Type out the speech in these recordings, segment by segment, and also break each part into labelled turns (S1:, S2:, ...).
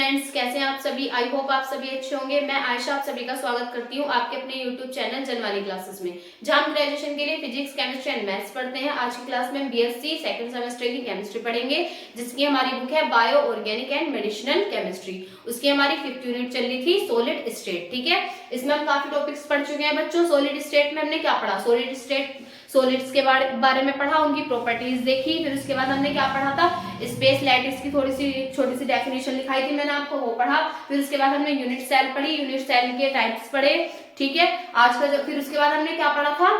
S1: Students, कैसे हैं आप सभी। आई होप आप सभी अच्छे होंगे। मैं आयशा आप सभी का स्वागत करती हूं आपके अपने यूट्यूब चैनल जनवानी क्लासेस में, जहां हम ग्रेजुएशन के लिए फिजिक्स, केमिस्ट्री एंड मैथ्स पढ़ते हैं। आज की क्लास में हम बीएससी सेकंड सेमेस्टर की केमिस्ट्री पढ़ेंगे, जिसकी हमारी बुक है bio organic and medicinal chemistry. उसकी हमारी 5th यूनिट चल रही थी सॉलिड स्टेट। ठीक है, इसमें हम काफी टॉपिक्स पढ़ चुके हैं बच्चों। सॉलिड स्टेट में हमने क्या पढ़ा, सॉलिड्स के बारे में पढ़ा, उनकी प्रॉपर्टीज देखी। फिर उसके बाद हमने क्या पढ़ा था, स्पेस लैटिस की थोड़ी सी छोटी सी डेफिनेशन लिखाई थी मैंने आपको, वो पढ़ा। फिर उसके बाद हमने यूनिट सेल पढ़ी, यूनिट सेल के टाइप्स पढ़े। ठीक है, आज का फिर उसके बाद हमने क्या पढ़ा था,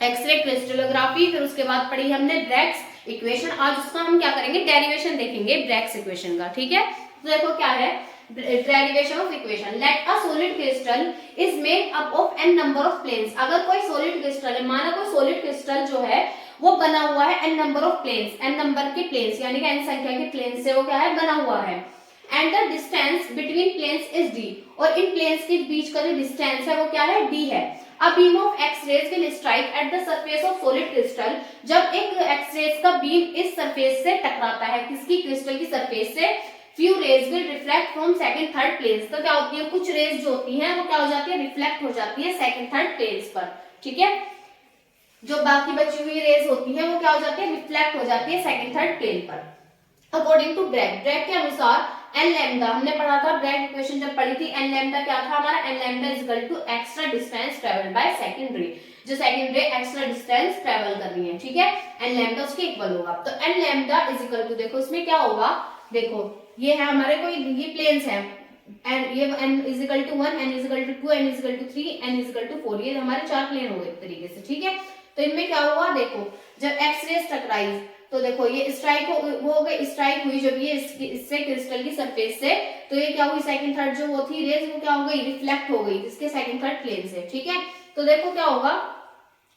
S1: एक्सरे क्रिस्टलोग्राफी। फिर उसके बाद पढ़ी हमने ब्रैग्स इक्वेशन। आज उसका हम क्या करेंगे, डेरिवेशन देखेंगे ब्रैग्स इक्वेशन का। ठीक है, तो देखो क्या है derivation of equation. Let a solid crystal is made up of n number of planes. अगर कोई solid crystal है, माना कोई solid crystal जो है वो बना हुआ है n number of planes, n number के planes यानी कि n संख्या के planes से वो क्या है, बना हुआ है। And the distance between planes is d. और इन planes के बीच का जो distance है वो क्या है, d है। A beam of X-rays will strike at the surface of solid crystal. जब एक X-rays का beam इस surface से टकराता है, किसकी, crystal की surface से, few rays will reflect from second third planes. तो क्या होती है, कुछ रेज जो होती हैं वो क्या हो जाती है, रिफ्लेक्ट हो जाती है सेकंड थर्ड प्लेन्स पर। ठीक है, जो बाकी बची हुई रेज होती हैं वो क्या हो जाती है, रिफ्लेक्ट हो जाती है सेकंड थर्ड प्लेन पर। अकॉर्डिंग टू ब्रैग के अनुसार एन लैम्डा, हमने पढ़ा था ब्रैग इक्वेशन जब पढ़ी थी, एन लैम्डा क्या था हमारा, n lambda is equal to extra distance travelled by second ray. जो सेकंड रे एक्स्ट्रा डिस्टेंस ट्रेवल कर रही है, ठीक है, एन लैम्डा उसके इक्वल होगा। तो n lambda is equal to, देखो इसमें क्या होगा, देखो ये है हमारे कोई ये प्लेन्स है, एन ये n is equal to 1, n is equal to 2, n is equal to 3, n is equal to 4, ये हमारे चार प्लेन हो गए एक तरीके से। ठीक है, तो इनमें क्या हुआ, देखो जब एक्स रेज टकराई तो देखो ये स्ट्राइक हो गई, स्ट्राइक हुई जब ये इससे क्रिस्टल की सरफेस से, तो ये क्या हुई, सेकंड थर्ड जो वो थी रेज वो क्या हो गई, रिफ्लेक्ट हो गई इसके सेकंड थर्ड प्लेन से। ठीक है, तो देखो क्या होगा,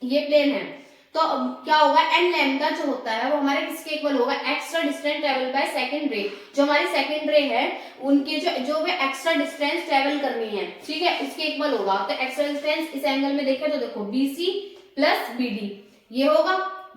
S1: ये प्लेन है तो क्या होगा, एन लैम्डा जो होता है वो हमारे किसके इक्वल होगा, extra distance travel by second ray. जो हमारी सेकंड रे है उनके जो वे एक्स्ट्रा डिस्टेंस ट्रेवल करनी है, ठीक है, उसके इक्वल होगा। तो एक्स्ट्रा डिस्टेंस इस एंगल में देखें तो देखो BC प्लस BD ये होगा,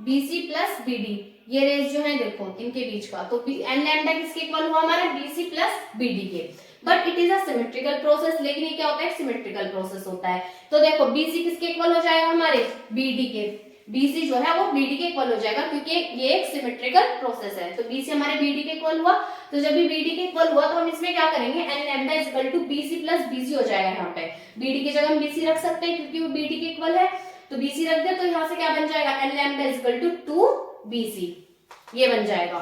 S1: BC प्लस BD ये रेज जो है देखो इनके बीच का, तो एन लैम्डा किसके इक्वल हुआ हमारा, BC प्लस BD के। But it is a symmetrical process, लेकिन ये क्या होता है, सिमेट्रिकल प्रोसेस होता है। तो देखो BC किसके इक्वल हो जाएगा हमारे, BD के, BC जो है वो BD के इक्वल हो जाएगा क्योंकि ये एक सिमेट्रिकल प्रोसेस है। तो BC हमारे BD के इक्वल हुआ, तो जब भी BD के इक्वल हुआ तो हम इसमें क्या करेंगे, n lambda is equal to BC plus BC हो जाएगा। यहाँ पे BD की जगह हम BC रख सकते हैं क्योंकि वो BD के इक्वल है, तो BC रख दे तो यहाँ से क्या बन जाएगा, n lambda is equal to 2BC ये बन जाएगा।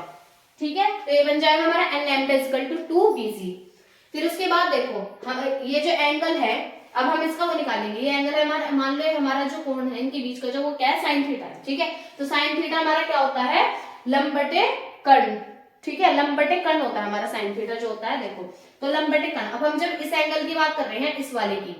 S1: ठीक है, तो ये बन जाएगा हमारा n lambda is equal to 2BC। फिर उसके बाद देखो हम ये जो एंगल है, अब हम इसका वो निकालेंगे, ये एंगल है हमारा, मान लो हमारा जो कोण है इनके बीच का जो वो क्या है, साइन थीटा है। ठीक है, तो साइन थीटा हमारा क्या होता है, लंब बटे कर्ण। ठीक है, लंब बटे कर्ण होता है हमारा साइन थीटा जो होता है, देखो तो लंब बटे कर्ण। अब हम जब इस एंगल की बात कर रहे हैं, इस वाले की,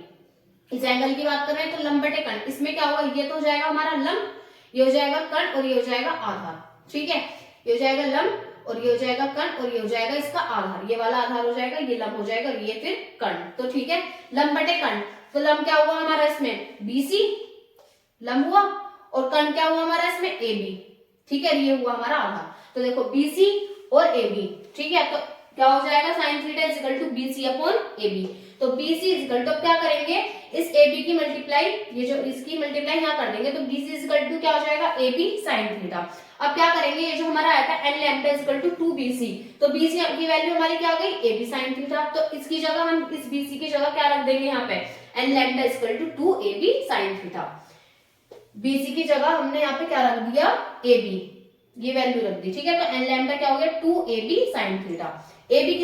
S1: इस एंगल की बात कर रहे हैं तो लंब बटे कर्ण, इसमें क्या होगा, ये तो हो जाएगा हमारा लंब, ये हो जाएगा कर्ण और ये हो जाएगा आधार। ठीक है, ये हो जाएगा लंब और ये हो जाएगा कर्ण और ये हो जाएगा इसका आधार, ये वाला आधार हो जाएगा, ये लंब हो जाएगा और ये फिर कर्ण। तो ठीक है, लंब बटे कर्ण, तो लंब क्या हुआ हमारा इसमें, BC लंब हुआ, और कर्ण क्या हुआ हमारा इसमें, AB। ठीक है, ये हुआ हमारा आधार। तो देखो BC और AB, ठीक है, तो क्या हो जाएगा, sine theta is equal to BC upon AB। तो BC इज इक्वल टू क्या करेंगे, इस AB की मल्टीप्लाई, ये जो इसकी मल्टीप्लाई यहाँ कर देंगे, तो BC इज इक्वल टू क्या हो जाएगा, AB साइन थीटा। अब क्या करेंगे, ये जो हमारा आया था n lambda is equal to 2BC, तो BC की वैल्यू हमारी क्या आ गई, AB साइन थीटा। तो इसकी जगह हम इस BC की जगह क्या रख देंगे, यहाँ पे n lambda is equal to 2AB sine theta. BC की जगह हमने यहाँ पे क्या रख दिया, AB ये वैल्यू रख दी। ठीक है, तो एन लैम्डा क्या हो गया, 2AB साइन थीटा। AB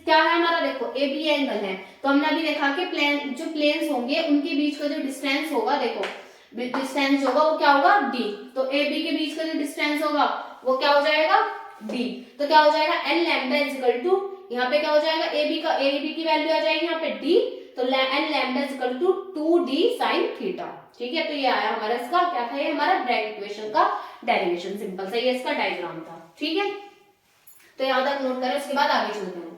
S1: क्या है हमारा, देखो AB एंगल है, तो हमने अभी देखा कि प्लेन जो प्लेन्स होंगे उनके बीच का जो डिस्टेंस होगा, देखो डिस्टेंस होगा वो क्या होगा, D। तो AB के बीच का जो डिस्टेंस होगा वो क्या हो जाएगा, D। तो क्या हो जाएगा, n lambda is equal to, यहाँ पे क्या हो जाएगा, AB की वैल्यू आ जाएगी यहाँ पे D, तो n lambda is equal to 2D sine theta. ठीक है, तो ये आया हमारा, इसका क्या था, ये हमारा ब्रैग इक्वेशन का डेरिवेशन, सिंपल सा ये इसका डायग्राम था। ठीक है, तो यहाँ तक नोट करें, उसके बाद आगे चलते हैं।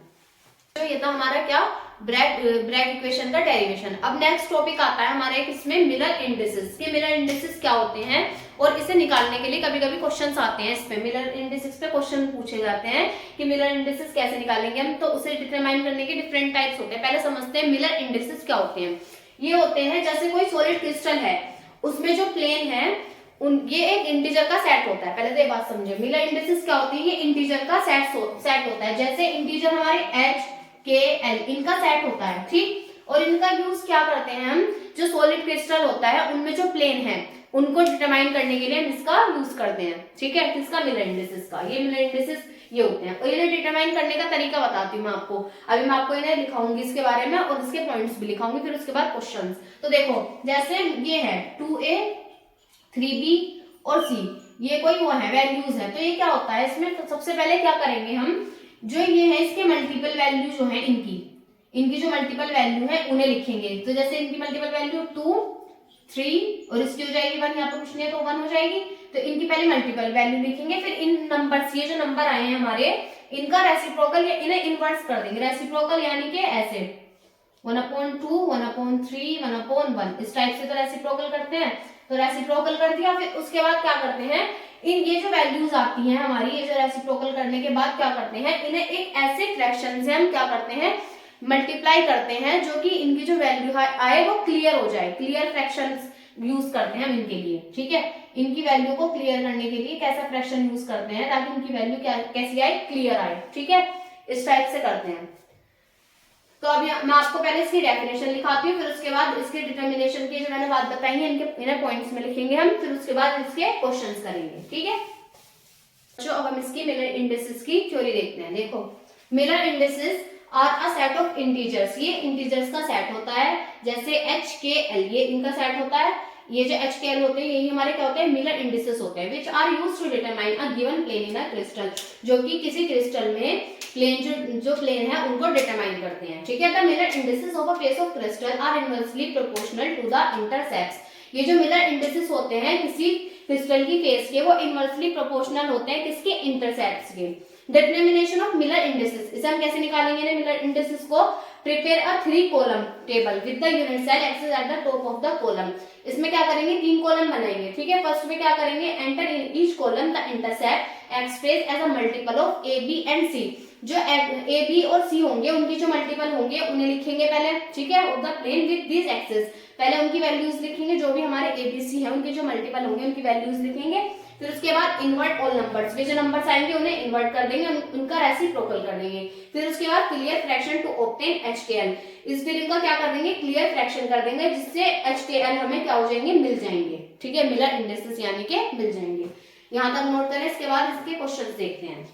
S1: तो ये था हमारा क्या, ब्रैग इक्वेशन का डेरिवेशन। अब नेक्स्ट टॉपिक आता है हमारे इसमें मिरर इंडिसेस के। मिरर इंडिसेस क्या होते हैं और इसे निकालने के लिए कभी कभी क्वेश्चंस आते हैं, इस पे मिलर इंडिसेस पे क्वेश्चन पूछे जाते हैं कि मिलर इंडिसेस कैसे निकालेंगे हम। तो उसे डिटरमाइन करने के डिफरेंट टाइप्स होते हैं। पहले समझते हैं मिलर इंडिसेस क्या होते हैं। ये होते हैं जैसे कोई सॉलिड क्रिस्टल है, उसमें जो प्लेन है ये एक इंटीजर का सेट होता है। पहले तो ये बात समझे, मिलर इंडिसेस क्या होती है, ये इंटीजर का सेट होता है। जैसे इंटीजर हमारे h, k, l इनका सेट होता है, ठीक। और इनका यूज क्या करते हैं हम, जो सॉलिड क्रिस्टल होता है उनमें जो प्लेन है उनको डिटरमाइन करने के लिए हम इसका यूज करते हैं, ठीक है, किसका, मिलर इंडिसेस का। ये मिलर इंडिसेस ये होते हैं। और इन्हें डिटरमाइन करने का तरीका बताती हूँ मैं आपको। अभी मैं आपको इन्हें लिखाऊंगी इसके बारे में और इसके पॉइंट्स भी लिखाऊंगी, फिर उसके बाद क्वेश्चंस। तो देखो जैसे ये है 2a 3b और c, ये कोई वो है वैल्यूज है। तो ये क्या होता है, इसमें तो सबसे पहले क्या करेंगे हम, जो ये है इसके मल्टीपल वैल्यू जो है इनकी जो मल्टीपल वैल्यू है उन्हें लिखेंगे। तो जैसे इनकी मल्टीपल वैल्यू 2 3 और इसकी हो जाएगी 1, यहाँ पे कुछ नहीं है तो 1 हो जाएगी। तो इनकी पहले मल्टीपल वैल्यू लिखेंगे, फिर इन नंबर्स, ये जो नंबर आए हैं हमारे, इनका रेसिप्रोकल या इन्हें इनवर्स कर देंगे। रेसिप्रोकल यानी कि ऐसे 1/2 1/3 1/1 इस टाइप से तो रेसिप्रोकल करते हैं। तो रेसिप्रोकल कर दिया, फिर उसके बाद क्या करते हैं, इन ये जो वैल्यूज आती हैं हमारी, ये जो रेसिप्रोकल करने के बाद क्या करते हैं, इन्हें एक ऐसे फ्रैक्शन से हम क्या करते हैं, मल्टीप्लाई करते हैं, जो कि इनकी जो वैल्यू आए वो क्लियर हो जाए। क्लियर फ्रैक्शंस यूज करते हैं हम इनके लिए, ठीक है। इनकी वैल्यू को क्लियर करने के लिए कैसा फ्रैक्शन यूज करते हैं ताकि इनकी वैल्यू कैसी आए, क्लियर आए, ठीक है। इस टाइप से करते हैं। तो अभी मैं आपको पहले इसकी डेफिनेशन लिखाती हूँ, फिर उसके बाद इसके डिटर्मिनेशन की जो मैंने बात बताई है इन्हें पॉइंट्स में लिखेंगे हम, फिर उसके बाद इसके क्वेश्चंस करेंगे, ठीक है। जो अब हम इसकी मिलर इंडिसेस की थ्योरी देखते हैं। देखो Miller indices are a set of integers, ये इंटीजर्स का सेट होता है। जैसे h, k, l ये इनका सेट होता है। ये जो h, k, l होते हैं यही हमारे क्या होते हैं, मिलर इंडिसेस होते हैं। Which are used to determine a given plane in a crystal, जो कि किसी क्रिस्टल में प्लेन जो प्लेन है उनको डिटरमाइन करते हैं, ठीक है। The Miller indices of a face of crystal are inversely proportional to the intercepts, ये जो मिलर इंडिसेस होते हैं किसी क्रिस्टल की फेस के, वो इनवर्सली प्रोपोर्शनल होते हैं किसके, इंटरसेप्ट्स के। डिटरमिनेशन ऑफ मिलर इंडिसेस, इसे हम कैसे निकालेंगे ना मिलर इंडिसेस को, prepare a 3 column table with the unit cell axes at the top of the column. इसमें क्या करेंगे, 3 कॉलम बनाएंगे, ठीक है। फर्स्ट में क्या करेंगे, enter in each column the intercept express as a multiple of A B and C, जो ए बी और सी होंगे उनकी जो मल्टीपल होंगे उन्हें लिखेंगे पहले, ठीक है। Of the plane with this axes, पहले उनकी वैल्यूज लिखेंगे, जो भी हमारे ए बी सी है उनके जो मल्टीपल होंगे उनकी वैल्यूज लिखेंगे। फिर उसके बाद इन्वर्ट ऑल नंबर्स, वे जो नंबर्स आएंगे उन्हें इन्वर्ट कर देंगे, उनका रेसिप्रोकल कर देंगे। फिर उसके बाद clear fraction to obtain h k l, इस फिर इनका क्या कर देंगे, क्लियर फ्रैक्शन कर देंगे, जिससे एच के एल हमें क्या हो जाएंगे, मिल जाएंगे, ठीक है। मिलर इंडिसेस यानी कि मिल जाएंगे। यहां तक नोट करें। इसके बाद इसके क्वेश्चन देखते हैं।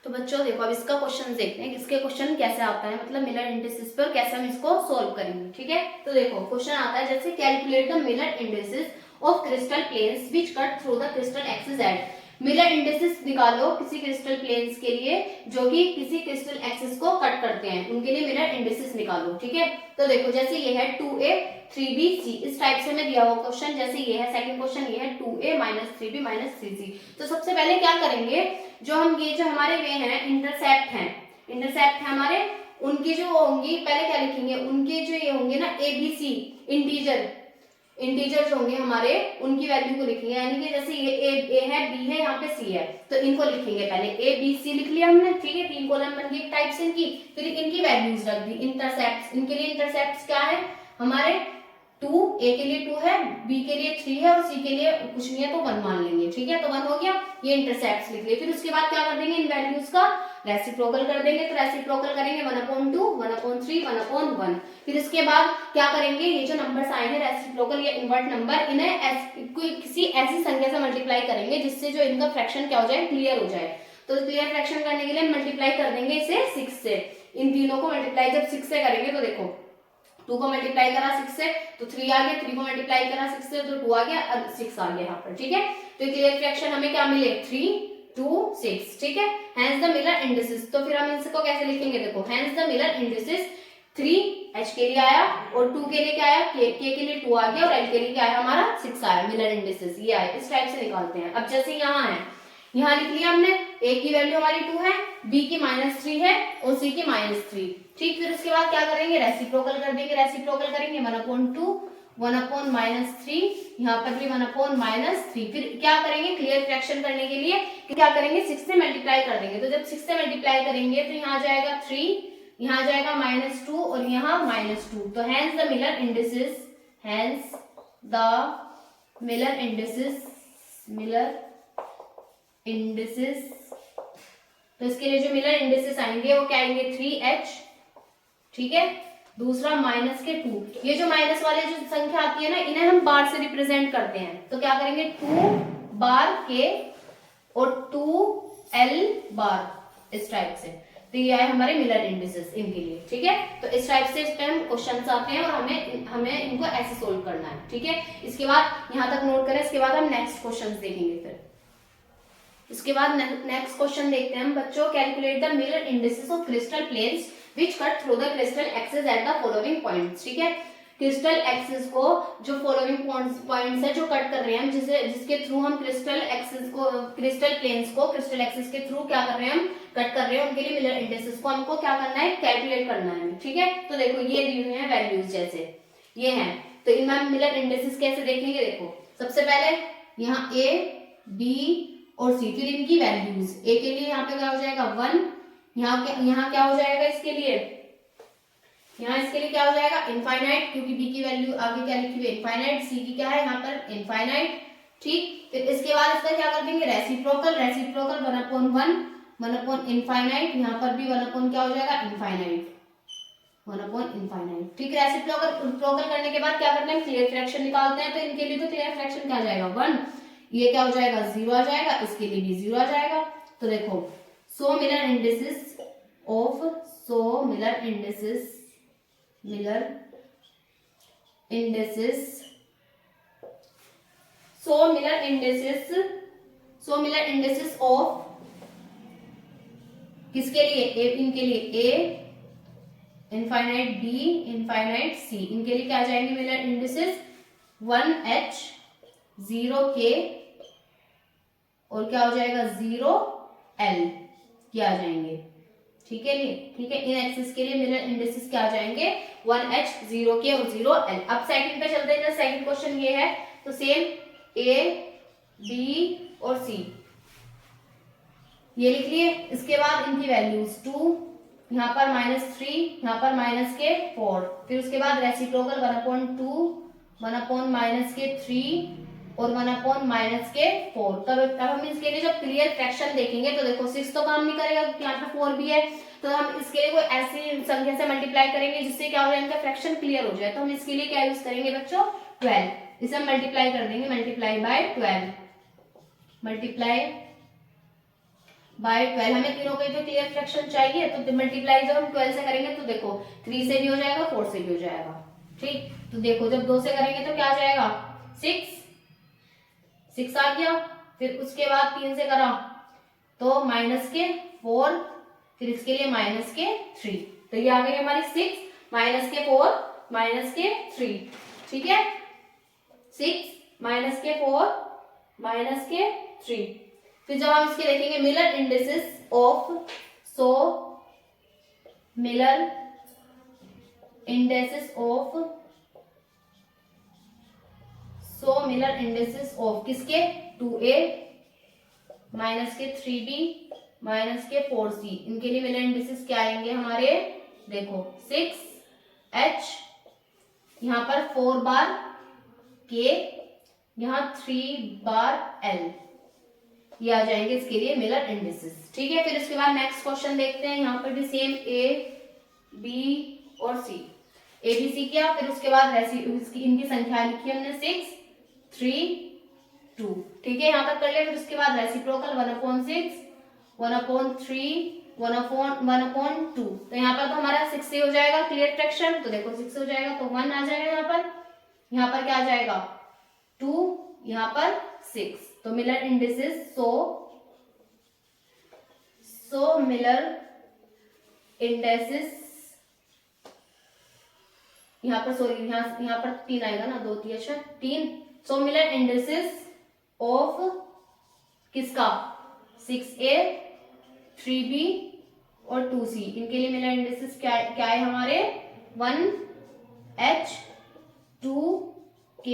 S1: तो बच्चों देखो अब इसका क्वेश्चन देखते हैं, इसके क्वेश्चन कैसे आता है, मतलब मिलर इंडिसेस पर कैसे हम इसको सॉल्व करेंगे, ठीक है। तो देखो क्वेश्चन आता है जैसे calculate the Miller indices of crystal planes which cut through the crystal axis at, Miller indices निकालो किसी क्रिस्टल प्लेन्स के लिए जो कि किसी क्रिस्टल एक्सिस को कट करते हैं, उनके लिए मिलर इंडिसेस निकालो, ठीक है। तो देखो जैसे ये है 2a 3b c, इस टाइप से मैं दिया हुआ क्वेश्चन, जैसे ये है सेकंड क्वेश्चन, ये है 2a - 3b - 3c। तो सबसे पहले क्या करेंगे, जो हम ये जो हमारे वे हैं इंटरसेप्ट है हमारे, उनकी जो होंगी पहले क्या लिखेंगे, उनके जो ये होंगे ना ए बी सी इंटीजर जो होंगे हमारे, उनकी वैल्यू को लिखेंगे। यानी कि जैसे ये ए है, बी है, यहाँ पे सी है, तो इनको लिखेंगे पहले ए बी सी लिख लिया हमने, ठीक है। 3 कॉलम बन गई टाइप से इनकी, फिर इनकी वैल्यूज रख दी। इंटरसेप्ट्स, इनके लिए इंटरसेप्ट्स क्या है हमारे, 2 ए के लिए 2 है, बी के लिए 3 है और सी के लिए कुछ नहीं है तो 1 मान लेंगे, ठीक है। तो 1 हो गया, ये इंटरसेप्ट्स लिख लिए। फिर उसके बाद क्या कर देंगे, इन वैल्यूज का रेसिप्रोकल कर देंगे। तो रेसिप्रोकल करेंगे 1/2 1/3 1/1। फिर इसके बाद क्या करेंगे, ये जो नंबर्स आए हैं रेसिप्रोकल या इन्वर्ट नंबर, इन्हें किसी ऐसी संख्या से मल्टीप्लाई करेंगे जिससे जो इनका फ्रैक्शन क्या हो जाए, क्लियर हो जाए। तो क्लियर फ्रैक्शन करने के लिए मल्टीप्लाई कर देंगे इसे 6 से, इन तीनों को मल्टीप्लाई जब 6 से करेंगे तो देखो 2 को मल्टीप्लाई करा 6 से तो 3 आ गया, 3 को मल्टीप्लाई करा 6 से तो 2 आ गया और 6 आ गया यहाँ पर, ठीक है। तो क्लियर फ्रैक्शन हमें क्या मिले, 3 2 6, ठीक है। हेंस द मिलर इंडिसेस, तो फिर हम इसको कैसे लिखेंगे, देखो hence the Miller indices 3 h के लिए आया और 2 के लिए क्या आया, k के लिए 2 आ गया और l के लिए क्या आया हमारा 6 आया, मिलर इंडिसेस ये आया। इस टाइप से निकालते हैं। अब जैसे यहाँ है यहाँ लिख लिया हमने, ए की वैल्यू हमारी 2 है, बी की -3 है और सी की -3। ठीक, फिर उसके बाद क्या करेंगे, रेसिप्रोकल कर देंगे। रेसिप्रोकल करेंगे 1/2, 1/-3, यहाँ पर भी 1/-3। फिर क्या करेंगे, क्लियर फ्रैक्शन करने के लिए क्या करेंगे, 6 से मल्टीप्लाई कर देंगे। तो जब 6 से मल्टीप्लाई करेंगे तो यहाँ आ जाएगा 3, यहाँ आ जाएगा -2 और यहाँ -2। तो hence the Miller indices, hence the Miller indices, तो इसके लिए जो मिलर इंडिसेस आएंगे वो क्या आएंगे, 3h। ठीक है, दूसरा -2। ये जो माइनस वाले जो संख्या आती है ना, इन्हें हम बार से रिप्रेजेंट करते हैं। तो क्या करेंगे, 2 बार के और 2l बार, इस टाइप से। तो ये आए हमारे मिलर इंडिसेस इनके लिए। ठीक है, तो इस टाइप से इस पे हम क्वेश्चंस आते हैं और हमें इनको ऐसे सोल्व करना है। ठीक है, इसके बाद यहाँ तक नोट करें, इसके बाद हम नेक्स्ट क्वेश्चंस देखेंगे। फिर इसके बाद नेक्स्ट क्वेश्चन देखते हैं हम बच्चों, calculate the Miller indices of crystal planes which cut through the crystal axis at the following points. ठीक है, क्रिस्टल एक्सिस को जो फॉलोइंग पॉइंट्स है जो कट कर रहे हैं हम, जिसके थ्रू हम क्रिस्टल एक्सिस को, क्रिस्टल प्लेन्स को क्रिस्टल एक्सिस के थ्रू क्या कर रहे हैं, हम कट कर रहे हैं, उनके लिए मिलर इंडिसेस को हमको क्या करना है, कैलकुलेट करना है। ठीक है, तो देखो ये दी हुई है वैल्यूज, जैसे ये हैं, तो इनमें हम मिलर इंडिसेस कैसे देखेंगे। देखो सबसे पहले यहाँ ए, बी और सी, फिर इनकी वैल्यूज। ए के लिए यहाँ पे क्या हो जाएगा 1, यहाँ क्या हो जाएगा इसके लिए, यहाँ इसके लिए क्या हो जाएगा इनफाइनाइट, क्योंकि बी की वैल्यू आगे क्या लिखी हुई है इनफाइनाइट, सी की क्या है यहाँ पर इनफाइनाइट। ठीक, फिर इसके बाद इसका क्या कर देंगे, रेसिप्रोकल। 1/1, 1/इनफाइनाइट, यहाँ पर भी 1/ क्या हो जाएगा इनफाइनाइट, 1/इनफाइनाइट। ठीक, रेसिप्रोकल करने के बाद क्या करते हैं, क्लियर फ्रैक्शन निकालते हैं। तो इनके लिए तो क्लियर फ्रैक्शन क्या आ जाएगा 1, ये क्या हो जाएगा 0 आ जाएगा, इसके लिए भी 0 आ जाएगा। तो देखो Miller indices of Miller indices of किसके लिए, इनके लिए ए इनफाइनाइट, बी इनफाइनाइट, सी, इनके लिए क्या आ जाएंगे मिलर इंडिसेस 1h, 0k और क्या हो जाएगा 0l क्या आ जाएंगे। ठीक है, ठीक है, इन एक्सिस के लिए मिलर इंडिसेस क्या आ जाएंगे 1h, 0k और 0l। अब सेकंड पे चलते हैं। सेकंड क्वेश्चन ये है, तो सेम ए, बी और सी ये लिख लिए। इसके बाद इनकी वैल्यूज 2, यहाँ पर -3, यहाँ पर -4। फिर उसके बाद रेसिप्रोकल 1/2, 1/-3 और 1/-4। तब हम इसके लिए जब क्लियर फ्रैक्शन देखेंगे तो देखो 6 तो काम नहीं करेगा क्योंकि यहाँ पे 4 भी है, तो हम इसके लिए कोई ऐसी संख्या से मल्टीप्लाई करेंगे जिससे क्या हो जाए, इनका फ्रैक्शन क्लियर हो जाए। तो हम इसके लिए क्या यूज करेंगे बच्चों, 12, इसे हम मल्टीप्लाई कर देंगे, मल्टीप्लाई बाय 12, हमें तीनों के जो क्लियर फ्रैक्शन चाहिए, तो मल्टीप्लाई जब हम 12 से करेंगे तो देखो 3 से भी हो जाएगा, 4 से भी हो जाएगा। ठीक, तो देखो जब 2 से करेंगे तो क्या आ जाएगा 6 आ गया। फिर उसके बाद 3 से करा तो -4, फिर इसके लिए -3, तो ये आ गई हमारी 6, -4, -3। ठीक है, 6 -4 -3। फिर जब हम इसके देखेंगे Miller indices of, Miller indices of किसके 2a, -3b, -4c, इनके लिए मिलर इंडिसेस क्या आएंगे हमारे, देखो 6h, यहाँ पर 4 बार k, यहाँ 3 बार l, ये आ जाएंगे इसके लिए मिलर इंडिसेस। ठीक है, फिर इसके बाद नेक्स्ट क्वेश्चन देखते हैं। यहाँ पर भी सेम ए, बी और सी, ए बी सी किया। फिर उसके बाद इनकी संख्या लिखी हमने 6, 3, 2। ठीक है, यहाँ तक कर लिया। फिर उसके बाद रेसिप्रोकल 1/6, 1/3, 1/2। तो यहाँ पर तो हमारा 6 से हो जाएगा क्लियर फ्रैक्शन, तो देखो 6 से हो जाएगा तो 1 आ जाएगा यहाँ पर क्या आ जाएगा 2, यहाँ पर 6। तो मिलर इंडिसेस, मिलर इंडिसेस, यहाँ पर यहाँ पर 3 आएगा ना, 2 3 अच्छा 3। मिलर इंडिसेस ऑफ किसका 6A 3B और 2C, इनके लिए मिलर इंडिसेस क्या है हमारे 1H 2K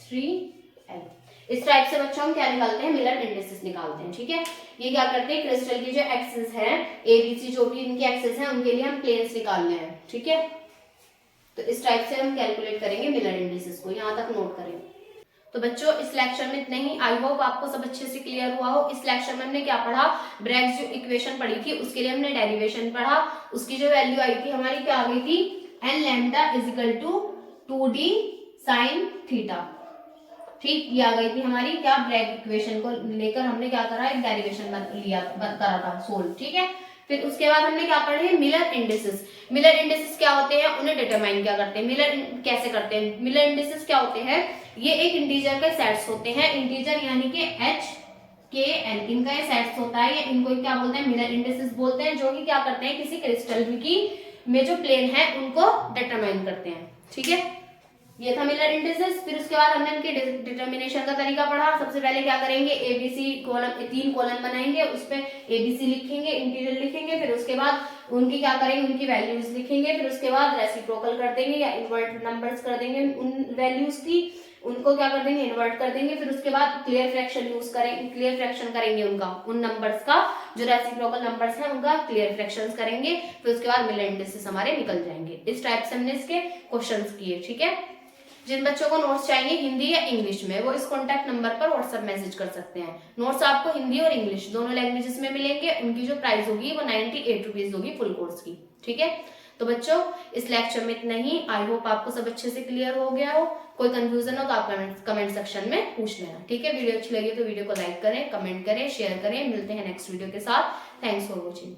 S1: 3L। इस टाइप से बच्चों हम क्या निकालते हैं, मिलर इंडिसेस निकालते हैं। ठीक है, ये क्या करते हैं, क्रिस्टल की जो एक्सिस है ABC, जो भी इनकी एक्सिस है उनके लिए हम प्लेन्स निकालने हैं। ठीक है, तो इस टाइप से हम कैलकुलेट करेंगे मिलर इंडिसेस को, यहाँ तक नोट करें। तो बच्चों इस लेक्चर में इतना ही। आई होप आपको सब अच्छे से क्लियर हुआ हो। इस लेक्चर में हमने क्या पढ़ा, ब्रैग्स जो इक्वेशन पढ़ी थी उसके लिए हमने डेरिवेशन पढ़ा। उसकी जो वैल्यू आई थी हमारी क्या आ गई थी, n lambda is equal to 2d sine theta. ठीक, ये आ गई थी हमारी क्या, ब्रैग इक्वेशन को लेकर हमने क्या करा, एक डेरिवेशन करा था सोल्व। ठीक है, फिर उसके बाद हमने क्या पढ़े, मिलर इंडिसेस। मिलर इंडिसेस क्या होते हैं, उन्हें डिटरमाइन क्या करते हैं, मिलर कैसे करते हैं। मिलर इंडिसेस क्या होते हैं, ये एक इंटीजर के सेट्स होते हैं। इंटीजर यानी कि H K L, इनका ये सेट्स होता है, ये इनको क्या बोलते हैं, मिलर इंडिसेस बोलते हैं, जो कि क्या करते हैं, किसी क्रिस्टल की में जो प्लेन है उनको डिटरमाइन करते हैं। ठीक है, ये था मिलर इंडिसेस। फिर उसके बाद हमने इनके डिटर्मिनेशन का तरीका पढ़ा। सबसे पहले क्या करेंगे, ABC कॉलम, 3 कॉलम बनाएंगे, उस पे ABC लिखेंगे, इंटीजर लिखेंगे, फिर उसके बाद उनकी क्या करेंगे, उनकी वैल्यूज लिखेंगे, फिर उसके बाद रेसिप्रोकल कर देंगे या इन्वर्ट नंबर्स कर देंगे उन वैल्यूज की, उनको क्या कर देंगे, इन्वर्ट कर देंगे। फिर उसके बाद क्लियर फ्रैक्शन यूज करेंगे, क्लियर फ्रैक्शन करेंगे उनका, उन नंबर्स का जो रेसिप्रोकल नंबर्स हैं उनका क्लियर फ्रैक्शंस करेंगे। फिर उसके बाद मिलर इंडिसेस हमारे निकल जाएंगे। इस टाइप से हमने इसके क्वेश्चंस किए। ठीक है, जिन बच्चों को नोट्स चाहिए हिंदी या इंग्लिश में, वो इस कॉन्टैक्ट नंबर पर व्हाट्सएप मैसेज कर सकते हैं। नोट्स आपको हिंदी और इंग्लिश दोनों लैंग्वेजेस में मिलेंगे। उनकी जो प्राइस होगी वो 98 रुपीज होगी फुल कोर्स की। ठीक है, तो बच्चों इस लेक्चर में इतना ही। आई होप आपको सब अच्छे से क्लियर हो गया हो। कोई कंफ्यूजन हो तो आप कमेंट सेक्शन में पूछ लेना। ठीक है, वीडियो अच्छी लगी तो वीडियो को लाइक करें, कमेंट करें, शेयर करें। मिलते हैं नेक्स्ट वीडियो के साथ। Thanks for watching.